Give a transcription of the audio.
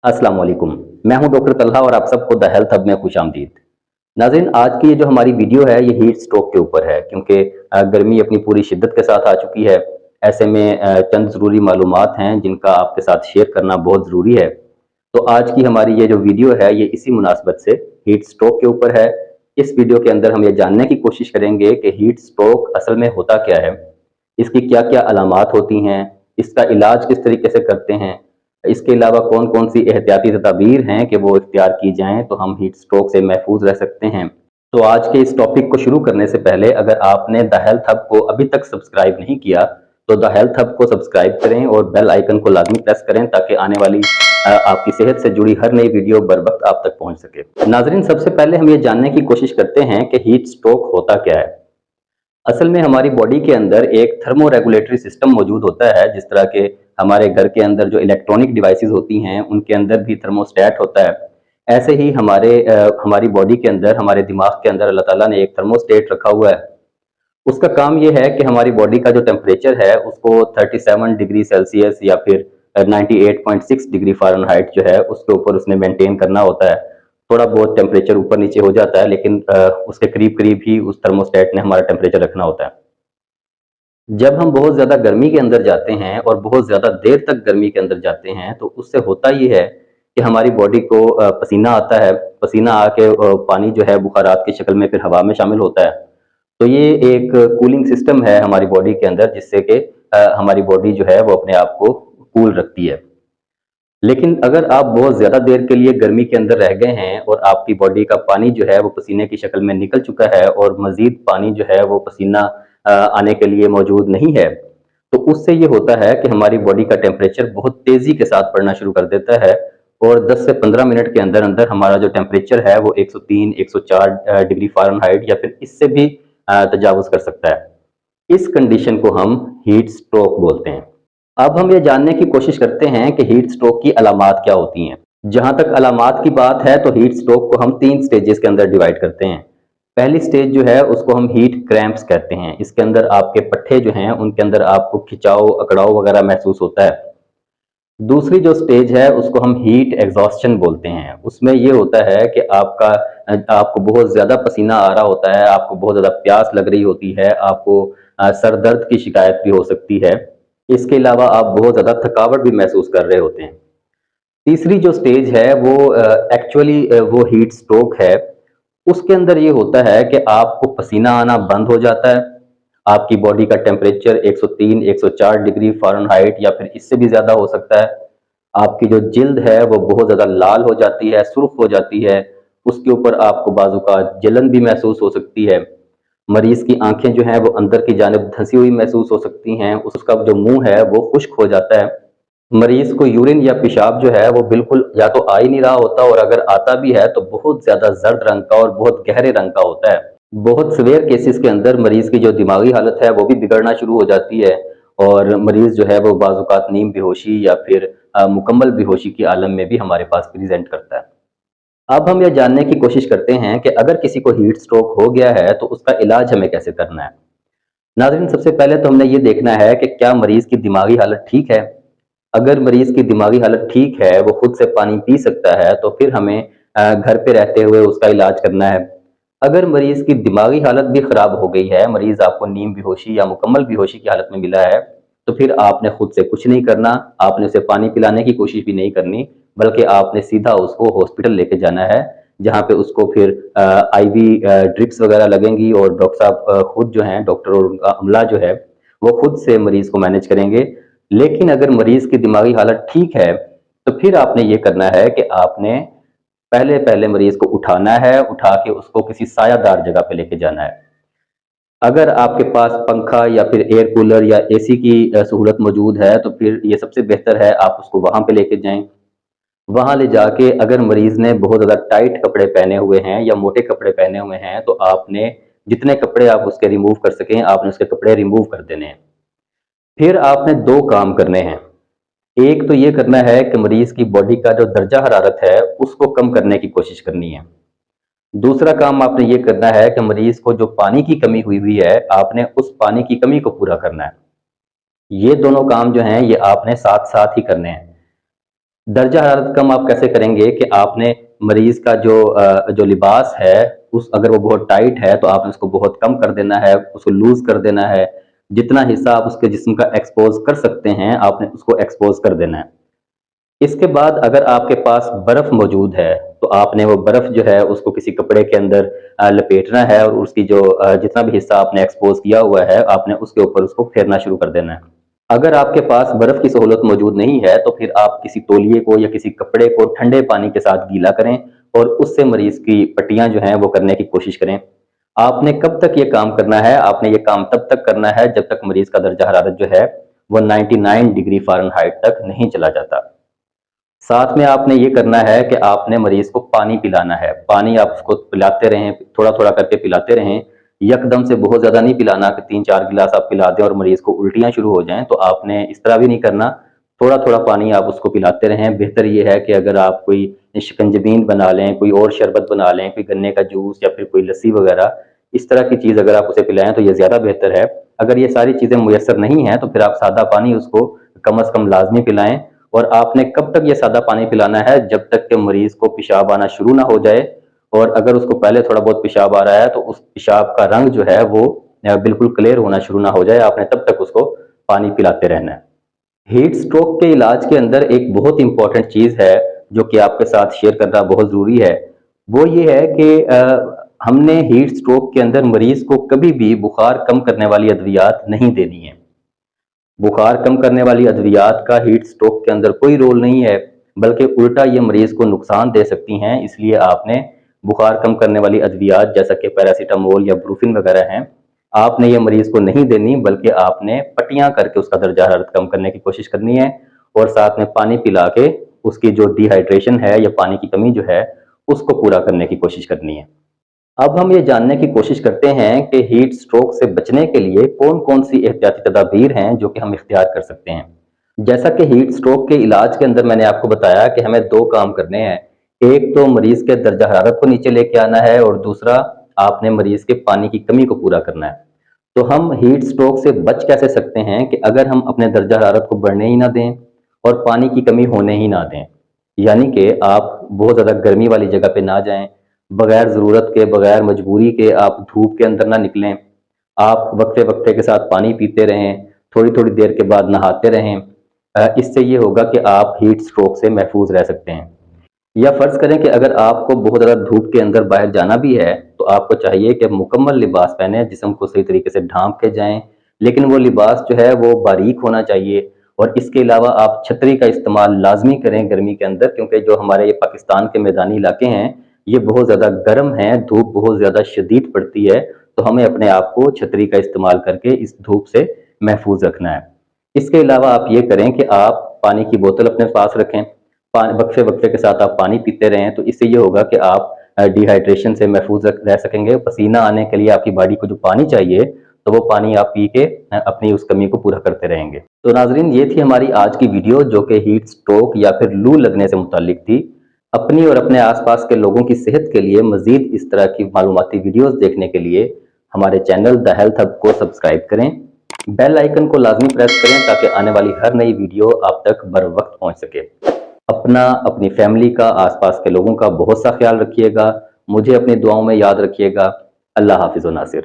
अस्सलाम वालेकुम। मैं हूं डॉक्टर तलहा और आप सबको द हेल्थ हब में खुशामदीद। नाज़रीन, आज की ये जो हमारी वीडियो है ये हीट स्ट्रोक के ऊपर है क्योंकि गर्मी अपनी पूरी शिद्दत के साथ आ चुकी है। ऐसे में चंद ज़रूरी मालूमात हैं जिनका आपके साथ शेयर करना बहुत ज़रूरी है। तो आज की हमारी ये जो वीडियो है ये इसी मुनासबत से हीट स्ट्रोक के ऊपर है। इस वीडियो के अंदर हम ये जानने की कोशिश करेंगे कि हीट स्ट्रोक असल में होता क्या है, इसकी क्या-क्या अलामात होती हैं, इसका इलाज किस तरीके से करते हैं, इसके अलावा कौन-कौन सी एहतियाती तदाबीर हैं कि वो इख्तियार की जाएँ तो हम हीट स्ट्रोक से महफूज रह सकते हैं। तो आज के इस टॉपिक को शुरू करने से पहले अगर आपने द हेल्थ हब को अभी तक सब्सक्राइब नहीं किया तो द हेल्थ हब को सब्सक्राइब करें और बेल आइकन को लाजमी प्रेस करें ताकि आने वाली आपकी सेहत से जुड़ी हर नई वीडियो बर वक्त आप तक पहुंच सके। नाजरीन, सबसे पहले हम ये जानने की कोशिश करते हैं कि हीट स्ट्रोक होता क्या है। असल में हमारी बॉडी के अंदर एक थर्मो रेगुलेटरी सिस्टम मौजूद होता है। जिस तरह के हमारे घर के अंदर जो इलेक्ट्रॉनिक डिवाइसेस होती हैं उनके अंदर भी थर्मोस्टेट होता है, ऐसे ही हमारी बॉडी के अंदर, हमारे दिमाग के अंदर अल्लाह ताला ने एक थर्मोस्टेट रखा हुआ है। उसका काम ये है कि हमारी बॉडी का जो टेम्परेचर है उसको 37 डिग्री सेल्सियस या फिर 98.6 डिग्री फ़ारेनहाइट जो है उसके ऊपर उसने मेंटेन करना होता है। थोड़ा बहुत टेम्परेचर ऊपर नीचे हो जाता है लेकिन उसके करीब-करीब ही उस थर्मोस्टेट ने हमारा टेम्परेचर रखना होता है। जब हम बहुत ज़्यादा गर्मी के अंदर जाते हैं और बहुत ज़्यादा देर तक गर्मी के अंदर जाते हैं तो उससे होता ये है कि हमारी बॉडी को पसीना आता है। पसीना आके पानी जो है बुखारात की शक्ल में फिर हवा में शामिल होता है। तो ये एक कूलिंग सिस्टम है हमारी बॉडी के अंदर जिससे कि हमारी बॉडी जो है वो अपने आप को कूल रखती है। लेकिन अगर आप बहुत ज़्यादा देर के लिए गर्मी के अंदर रह गए हैं और आपकी बॉडी का पानी जो है वो पसीने की शक्ल में निकल चुका है और मज़ीद पानी जो है वो पसीना आने के लिए मौजूद नहीं है, तो उससे ये होता है कि हमारी बॉडी का टेम्परेचर बहुत तेज़ी के साथ बढ़ना शुरू कर देता है और 10 से 15 मिनट के अंदर-अंदर हमारा जो टेम्परेचर है वो 103, 104 डिग्री फ़ारेनहाइट या फिर इससे भी तजावुज़ कर सकता है। इस कंडीशन को हम हीट स्ट्रोक बोलते हैं। अब हम ये जानने की कोशिश करते हैं कि हीट स्ट्रोक की अलामात क्या होती हैं। जहाँ तक अलामात की बात है तो हीट स्ट्रोक को हम 3 स्टेजेस के अंदर डिवाइड करते हैं। पहली स्टेज जो है उसको हम हीट क्रैम्प्स कहते हैं। इसके अंदर आपके पट्टे जो हैं उनके अंदर आपको खिंचाव, अकड़ाव वगैरह महसूस होता है। दूसरी जो स्टेज है उसको हम हीट एग्जॉस्शन बोलते हैं। उसमें ये होता है कि आपको बहुत ज़्यादा पसीना आ रहा होता है, आपको बहुत ज़्यादा प्यास लग रही होती है, आपको सर दर्द की शिकायत भी हो सकती है। इसके अलावा आप बहुत ज़्यादा थकावट भी महसूस कर रहे होते हैं। तीसरी जो स्टेज है वो एक्चुअली वो हीट स्ट्रोक है। उसके अंदर ये होता है कि आपको पसीना आना बंद हो जाता है, आपकी बॉडी का टेम्परेचर 103, 104 डिग्री फ़ारेनहाइट या फिर इससे भी ज़्यादा हो सकता है। आपकी जो जिल्द है वो बहुत ज़्यादा लाल हो जाती है, सुर्ख हो जाती है, उसके ऊपर आपको बाज़-औक़ात जलन भी महसूस हो सकती है। मरीज़ की आँखें जो हैं वो अंदर की जानिब धँसी हुई महसूस हो सकती हैं, उसका जो मुँह है वो खुश्क हो जाता है। मरीज़ को यूरिन या पेशाब जो है वो बिल्कुल या तो आ ही नहीं रहा होता और अगर आता भी है तो बहुत ज़्यादा ज़र्द रंग का और बहुत गहरे रंग का होता है। बहुत सीवियर केसेस के अंदर मरीज़ की जो दिमागी हालत है वो भी बिगड़ना शुरू हो जाती है और मरीज़ जो है वो बाज़ औक़ात नीम बेहोशी या फिर मुकम्मल बेहोशी की आलम में भी हमारे पास प्रेज़ेंट करता है। अब हम ये जानने की कोशिश करते हैं कि अगर किसी को हीट स्ट्रोक हो गया है तो उसका इलाज हमें कैसे करना है। नाज़रीन, सबसे पहले तो हमने ये देखना है कि क्या मरीज़ की दिमागी हालत ठीक है। अगर मरीज़ की दिमागी हालत ठीक है, वो खुद से पानी पी सकता है, तो फिर हमें घर पे रहते हुए उसका इलाज करना है। अगर मरीज़ की दिमागी हालत भी ख़राब हो गई है, मरीज़ आपको नीम बेहोशी या मुकम्मल बेहोशी की हालत में मिला है, तो फिर आपने खुद से कुछ नहीं करना, आपने उसे पानी पिलाने की कोशिश भी नहीं करनी, बल्कि आपने सीधा उसको हॉस्पिटल लेके जाना है, जहाँ पे उसको फिर आईवी ड्रिप्स वग़ैरह लगेंगी और डॉक्टर साहब खुद जो हैं, डॉक्टर और उनका अमला जो है, वो खुद से मरीज़ को मैनेज करेंगे। लेकिन अगर मरीज़ की दिमागी हालत ठीक है, तो फिर आपने ये करना है कि आपने पहले मरीज़ को उठाना है, उठा के उसको किसी सायादार जगह पे लेके जाना है। अगर आपके पास पंखा या फिर एयर कूलर या एसी की सहूलत मौजूद है, तो फिर ये सबसे बेहतर है आप उसको वहाँ पे लेके जाएँ। वहाँ ले जाके अगर मरीज़ ने बहुत ज़्यादा टाइट कपड़े पहने हुए हैं या मोटे कपड़े पहने हुए हैं, तो आपने जितने कपड़े आप उसके रिमूव कर सकें, आपने उसके कपड़े रिमूव कर देने हैं। फिर आपने 2 काम करने हैं। एक तो ये करना है कि मरीज़ की बॉडी का जो दर्जा हरारत है, उसको कम करने की कोशिश करनी है। दूसरा काम आपने ये करना है कि मरीज़ को जो पानी की कमी हुई हुई है, आपने उस पानी की कमी को पूरा करना है। ये दोनों काम जो हैं, ये आपने साथ-साथ ही करने हैं। दर्जा हरारत कम आप कैसे करेंगे कि आपने मरीज का जो लिबास है, उस अगर वो बहुत टाइट है तो आपने उसको बहुत कम कर देना है, उसको लूज कर देना है। जितना हिस्सा आप उसके जिस्म का एक्सपोज कर सकते हैं, आपने उसको एक्सपोज कर देना है। इसके बाद अगर आपके पास बर्फ मौजूद है, तो आपने वो बर्फ जो है उसको किसी कपड़े के अंदर लपेटना है और उसकी जितना भी हिस्सा आपने एक्सपोज किया हुआ है, आपने उसके ऊपर उसको फेरना शुरू कर देना है। अगर आपके पास बर्फ की सहूलत मौजूद नहीं है, तो फिर आप किसी तौलिए को या किसी कपड़े को ठंडे पानी के साथ गीला करें और उससे मरीज की पट्टियां जो हैं वो करने की कोशिश करें। आपने कब तक ये काम करना है? आपने ये काम तब तक करना है जब तक मरीज का दर्जा हरारत जो है वो 99 डिग्री फ़ारेनहाइट तक नहीं चला जाता। साथ में आपने ये करना है कि आपने मरीज को पानी पिलाना है। पानी आप उसको पिलाते रहें, थोड़ा-थोड़ा करके पिलाते रहें। यकदम से बहुत ज़्यादा नहीं पिलाना कि 3-4 गिलास आप पिला दें और मरीज को उल्टियाँ शुरू हो जाएँ, तो आपने इस तरह भी नहीं करना। थोड़ा-थोड़ा पानी आप उसको पिलाते रहें। बेहतर ये है कि अगर आप कोई शिकंजबीन बना लें, कोई और शरबत बना लें, कोई गन्ने का जूस या फिर कोई लस्सी वगैरह, इस तरह की चीज़ अगर आप उसे पिलाएँ तो ये ज़्यादा बेहतर है। अगर ये सारी चीज़ें मुयस्सर नहीं हैं, तो फिर आप सादा पानी उसको कम से कम लाज़मी पिलाएँ। और आपने कब तक ये सादा पानी पिलाना है? जब तक कि मरीज को पेशाब आना शुरू ना हो जाए। और अगर उसको पहले थोड़ा बहुत पेशाब आ रहा है तो उस पेशाब का रंग जो है वो बिल्कुल क्लियर होना शुरू ना हो जाए, आपने तब तक उसको पानी पिलाते रहना है। हीट स्ट्रोक के इलाज के अंदर एक बहुत इंपॉर्टेंट चीज़ है जो कि आपके साथ शेयर करना बहुत ज़रूरी है। वो ये है कि हमने हीट स्ट्रोक के अंदर मरीज को कभी भी बुखार कम करने वाली अद्वियात नहीं देनी है। बुखार कम करने वाली अद्वियात का हीट स्ट्रोक के अंदर कोई रोल नहीं है, बल्कि उल्टा ये मरीज को नुकसान दे सकती हैं। इसलिए आपने बुखार कम करने वाली अद्वियात जैसा कि पैरासीटामोल या ब्रूफिन वगैरह हैं, आपने ये मरीज को नहीं देनी, बल्कि आपने पट्टियां करके उसका दर्जा हरारत कम करने की कोशिश करनी है और साथ में पानी पिला के उसकी जो डिहाइड्रेशन है या पानी की कमी जो है उसको पूरा करने की कोशिश करनी है। अब हम ये जानने की कोशिश करते हैं कि हीट स्ट्रोक से बचने के लिए कौन-कौन सी एहतियाती तदाबीर हैं जो कि हम इख्तियार कर सकते हैं। जैसा कि हीट स्ट्रोक के इलाज के अंदर मैंने आपको बताया कि हमें 2 काम करने हैं। एक तो मरीज़ के दर्जा हरारत को नीचे लेके आना है और दूसरा आपने मरीज़ के पानी की कमी को पूरा करना है। तो हम हीट स्ट्रोक से बच कैसे सकते हैं कि अगर हम अपने दर्जा हरारत को बढ़ने ही ना दें और पानी की कमी होने ही ना दें। यानी कि आप बहुत ज़्यादा गर्मी वाली जगह पे ना जाएँ, बगैर ज़रूरत के, बगैर मजबूरी के आप धूप के अंदर ना निकलें। आप वक्फे-वक्फे के साथ पानी पीते रहें, थोड़ी-थोड़ी देर के बाद नहाते रहें। इससे ये होगा कि आप हीट स्ट्रोक से महफूज़ रह सकते हैं। या फ़र्ज़ करें कि अगर आपको बहुत ज़्यादा धूप के अंदर बाहर जाना भी है, तो आपको चाहिए कि मुकम्मल लिबास पहनें, जिस्म को सही तरीके से ढाँप के जाएँ। लेकिन वो लिबास जो है वो बारीक होना चाहिए और इसके अलावा आप छतरी का इस्तेमाल लाज़मी करें गर्मी के अंदर, क्योंकि जो हमारे ये पाकिस्तान के मैदानी इलाके हैं, ये बहुत ज़्यादा गर्म हैं, धूप बहुत ज़्यादा शदीद पड़ती है, तो हमें अपने आप को छतरी का इस्तेमाल करके इस धूप से महफूज़ रखना है। इसके अलावा आप ये करें कि आप पानी की बोतल अपने पास रखें, वक्फे-वक्फे के साथ आप पानी पीते रहें, तो इससे ये होगा कि आप डिहाइड्रेशन से महफूज़ रह सकेंगे। पसीना आने के लिए आपकी बॉडी को जो पानी चाहिए, तो वो पानी आप पी के अपनी उस कमी को पूरा करते रहेंगे। तो नाज़रीन, ये थी हमारी आज की वीडियो जो कि हीट स्ट्रोक या फिर लू लगने से मुताल्लिक थी। अपनी और अपने आस-पास के लोगों की सेहत के लिए मज़ीद इस तरह की मालूमाती वीडियोज़ देखने के लिए हमारे चैनल द हेल्थ हब को सब्सक्राइब करें। बेल आइकन को लाज़मी प्रेस करें ताकि आने वाली हर नई वीडियो आप तक बर वक़्त पहुँच सके। अपना, अपनी फैमिली का, आस-पास के लोगों का बहुत सा ख्याल रखिएगा। मुझे अपनी दुआओं में याद रखिएगा। अल्लाह हाफ़िज़ व नासिर।